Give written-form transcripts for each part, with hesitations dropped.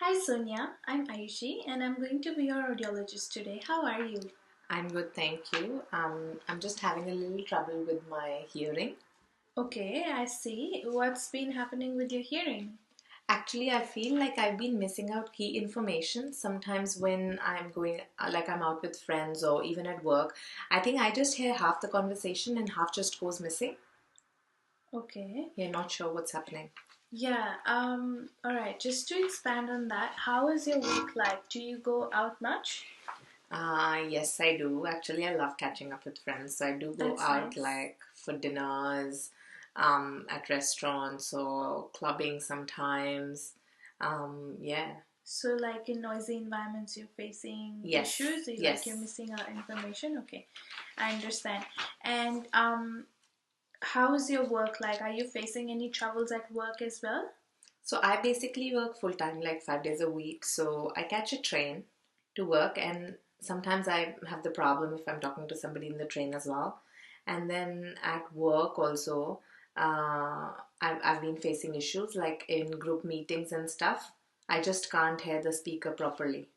Hi Sonia, I'm Ayushi and I'm going to be your audiologist today. How are you? I'm good, thank you. I'm just having a little trouble with my hearing. Okay, I see. What's been happening with your hearing? Actually, I feel like I've been missing out key information sometimes when I'm going, like I'm out with friends or even at work. I think I just hear half the conversation and half just goes missing. Okay. You're not sure what's happening. Yeah, all right, just to expand on that, how is your week like? Do you go out much? Yes, I do. Actually, I love catching up with friends. So I do go That's out nice. like for dinners, at restaurants or clubbing sometimes. Yeah. So, like in noisy environments, you're facing Yes, issues, like you're yes. missing out information. Okay, I understand. And how is your work like? Are you facing any troubles at work as well? So I basically work full time, like 5 days a week. So I catch a train to work, and sometimes I have the problem if I'm talking to somebody in the train as well. And then at work also, I've been facing issues like in group meetings and stuff. I just can't hear the speaker properly.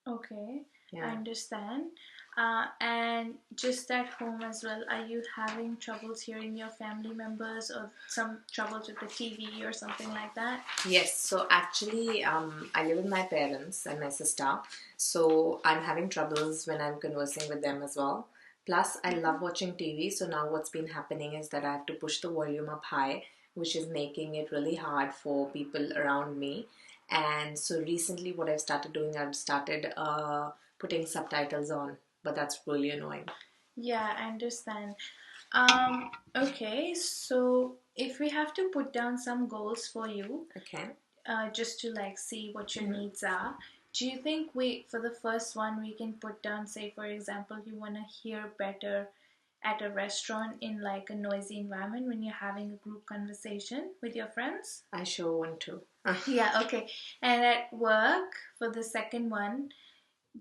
Okay, I Yeah. understand. And just at home as well, are you having troubles hearing your family members or some troubles with the TV or something like that? Yes, so actually, I live with my parents and my sister, so I'm having troubles when I'm conversing with them as well. Plus, I love watching TV, so now what's been happening is that I have to push the volume up high, which is making it really hard for people around me. And so recently, what I've started doing, I've started putting subtitles on, but that's really annoying. Yeah, I understand. Okay, so if we have to put down some goals for you, Okay. just to like see what your Mhm. needs are, do you think we, for the first one, we can put down, say, for example, you want to hear better at a restaurant in like a noisy environment when you're having a group conversation with your friends? I sure want to. Yeah, okay. And at work, for the second one,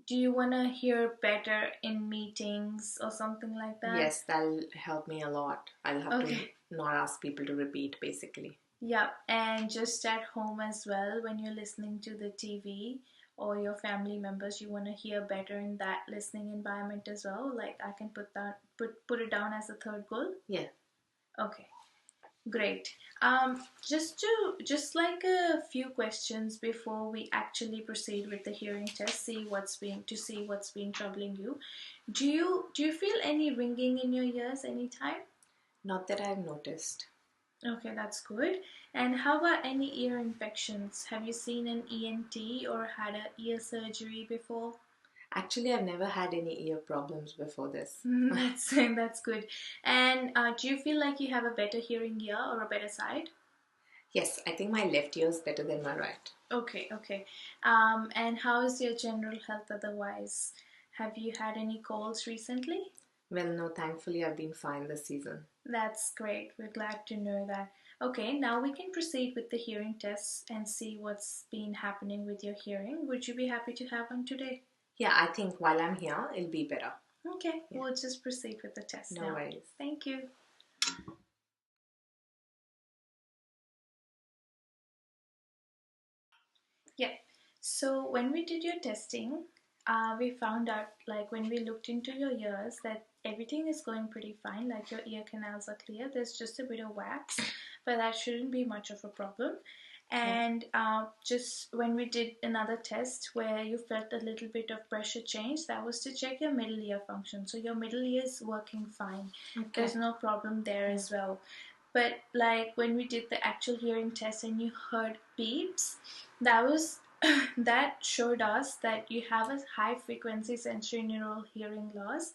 do you want to hear better in meetings or something like that? Yes, that'll help me a lot. I'll have to Okay. not ask people to repeat, basically. Yeah, and just at home as well, when you're listening to the TV or your family members, you want to hear better in that listening environment as well. Like I can put it down as a third goal. Yeah. Okay, great. Just like a few questions before we actually proceed with the hearing test. See what's been troubling you. Do you feel any ringing in your ears anytime? Not that I've noticed. Okay, that's good. And how about any ear infections? Have you seen an ENT or had a ear surgery before? Actually, I've never had any ear problems before this. That's good. And do you feel like you have a better hearing ear or a better side? Yes, I think my left ear is better than my right. Okay, okay. And how is your general health otherwise? Have you had any colds recently? Well, no, thankfully, I've been fine this season. That's great. We're glad to know that. Okay, now we can proceed with the hearing tests and see what's been happening with your hearing. Would you be happy to have one today? Yeah, I think while I'm here, it'll be better. Okay, Yeah, we'll just proceed with the test no now. worries. Thank you. Yeah, so when we did your testing, we found out, like when we looked into your ears, that everything is going pretty fine. Like your ear canals are clear. There's just a bit of wax, but that shouldn't be much of a problem. Okay. And just when we did another test where you felt a little bit of pressure change, that was to check your middle ear function. So your middle ear is working fine. Okay. There's no problem there Yeah. as well. But like when we did the actual hearing test and you heard beeps, that was that showed us that you have a high frequency sensory neural hearing loss,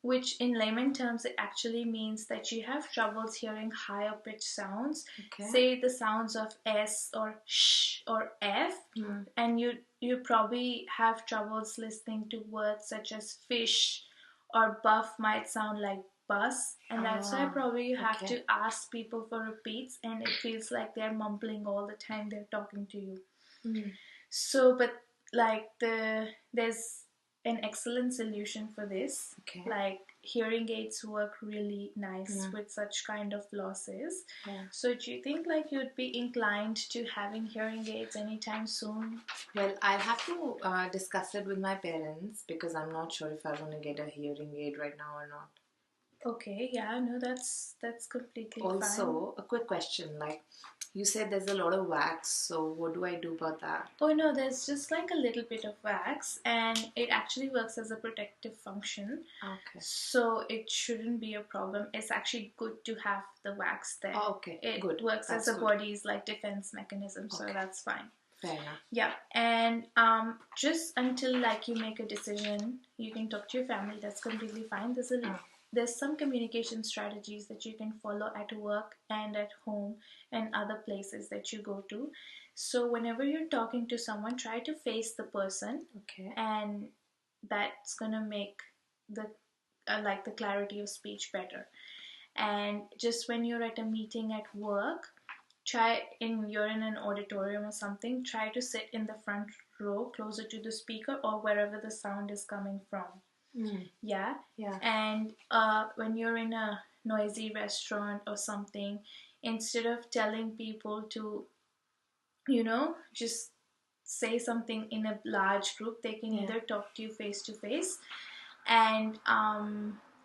which in layman terms it actually means that you have troubles hearing higher pitch sounds, Okay. say the sounds of S or sh or F, Hmm. and you probably have troubles listening to words such as fish or buff might sound like bus, and that's why Ah, probably you have okay. to ask people for repeats and it feels like they're mumbling all the time they're talking to you. Hmm. So, but like there's an excellent solution for this. Okay. Like hearing aids work really nice with such kind of losses. So do you think like you'd be inclined to having hearing aids anytime soon? Well, I'll have to discuss it with my parents because I'm not sure if I want to get a hearing aid right now or not. Okay, yeah, no, that's completely fine. Also, a quick question, like you said there's a lot of wax, so what do I do about that? Oh no, there's just like a little bit of wax, and it actually works as a protective function. Okay. So it shouldn't be a problem. It's actually good to have the wax there. Oh, okay. It Good. works That's as a good. body's like defense mechanism, so Okay. that's fine. Fair enough. Yeah, and just until like you make a decision, you can talk to your family. That's completely fine. There's some communication strategies that you can follow at work and at home and other places that you go to. So whenever you're talking to someone, try to face the person. Okay. And that's gonna make the like the clarity of speech better. And just when you're at a meeting at work, you're in an auditorium or something, try to sit in the front row closer to the speaker or wherever the sound is coming from. Yeah. And when you're in a noisy restaurant or something, instead of telling people to just say something in a large group, they can either talk to you face to face, and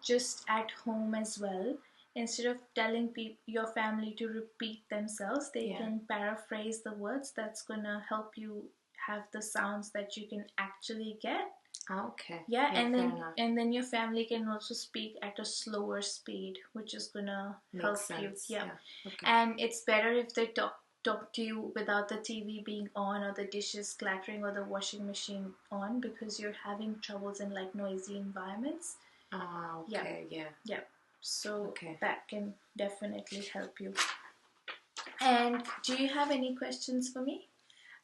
just at home as well, instead of telling your family to repeat themselves, they can paraphrase the words. That's gonna help you have the sounds that you can actually get. Okay. Yeah, and then your family can also speak at a slower speed, which is gonna help you. Yeah. Okay. And it's better if they talk to you without the TV being on or the dishes clattering or the washing machine on, because you're having troubles in like noisy environments. Okay. Yeah. So that can definitely help you. And do you have any questions for me?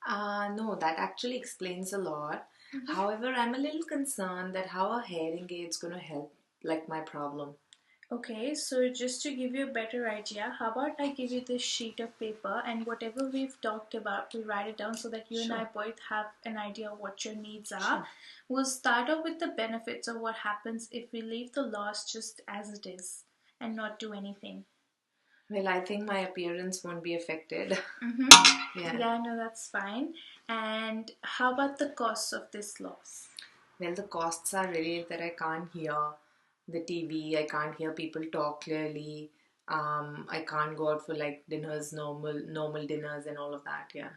No, that actually explains a lot. However, I'm a little concerned that how a hearing aid is going to help like my problem. Okay, so just to give you a better idea, how about I give you this sheet of paper, and whatever we've talked about, we write it down so that you and I both have an idea of what your needs are. We'll start off with the benefits of what happens if we leave the loss just as it is and not do anything. Well, I think my appearance won't be affected. Yeah, no, that's fine. And how about the costs of this loss? Well, the costs are really that I can't hear the TV, I can't hear people talk clearly. I can't go out for like dinners, normal dinners and all of that. Yeah.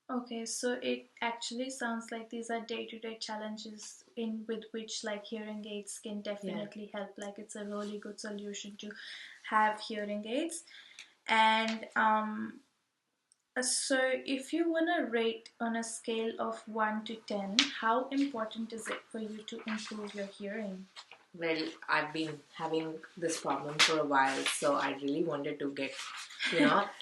Okay, so it actually sounds like these are day-to-day challenges with which like hearing aids can definitely help. Like it's a really good solution to have hearing aids. And so if you want to rate on a scale of 1 to 10, how important is it for you to improve your hearing? Well, I've been having this problem for a while, so I really wanted to get,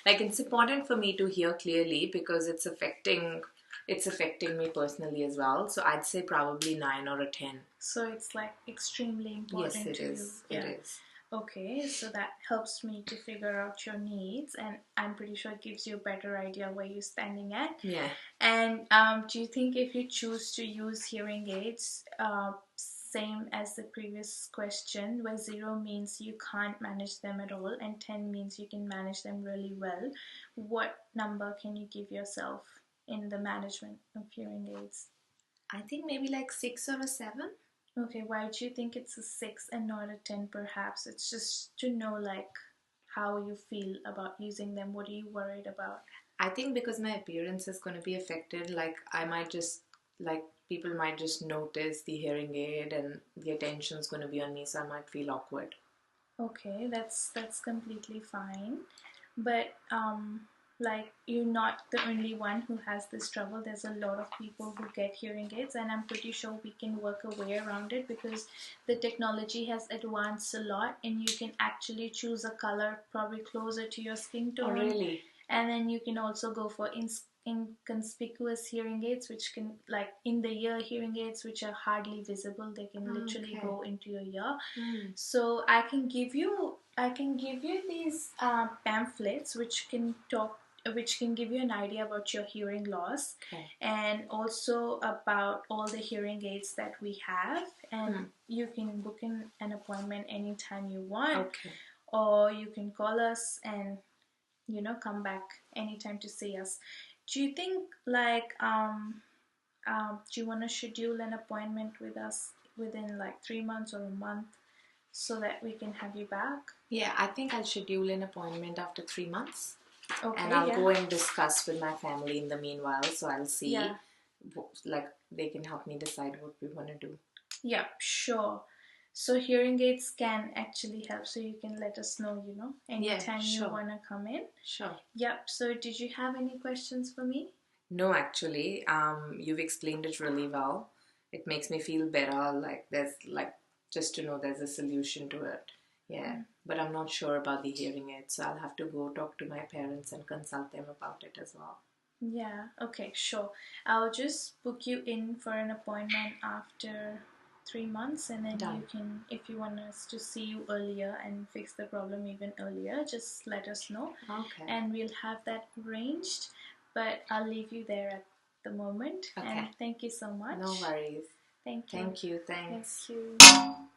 like it's important for me to hear clearly because it's affecting me personally as well. So I'd say probably 9 or a 10. So it's like extremely important. Yes, it to is. you. It is. Okay, so that helps me to figure out your needs, and I'm pretty sure it gives you a better idea where you're standing at. Yeah. And do you think if you choose to use hearing aids, same as the previous question, where 0 means you can't manage them at all and 10 means you can manage them really well, what number can you give yourself in the management of hearing aids? I think maybe like 6 or a 7. Okay, why do you think it's a 6 and not a 10 perhaps? It's just to know like how you feel about using them. What are you worried about? I think because my appearance is going to be affected, like I might just, like people might just notice the hearing aid and the attention's going to be on me, so I might feel awkward. Okay, that's completely fine. But like you're not the only one who has this trouble. There's a lot of people who get hearing aids, and I'm pretty sure we can work a way around it because the technology has advanced a lot, and you can actually choose a color probably closer to your skin tone. Oh, really? And then you can also go for inconspicuous hearing aids, which can like in the ear hearing aids, which are hardly visible. They can literally go into your ear. So I can give you these pamphlets which can talk which can give you an idea about your hearing loss, Okay. and also about all the hearing aids that we have. And you can book in an appointment anytime you want, Okay. or you can call us and come back anytime to see us. Do you think like do you want to schedule an appointment with us within like 3 months or a month so that we can have you back? Yeah, I think I'll schedule an appointment after 3 months. Okay, And I'll yeah. go and discuss with my family in the meanwhile. So I'll see, Yeah. like, they can help me decide what we want to do. Yeah, sure. So hearing aids can actually help. So you can let us know, anytime you sure. want to come in. Sure. Yep. So did you have any questions for me? No, actually, you've explained it really well. It makes me feel better. Like there's like just to know there's a solution to it. Yeah, but I'm not sure about the hearing aid, so I'll have to go talk to my parents and consult them about it as well. Yeah, okay, sure. I'll just book you in for an appointment after 3 months, and then Done. you can, if you want us to see you earlier and fix the problem even earlier, just let us know. Okay. And we'll have that arranged. But I'll leave you there at the moment. Okay. And thank you so much. No worries. Thank you. Thank you. Thanks. Thank you.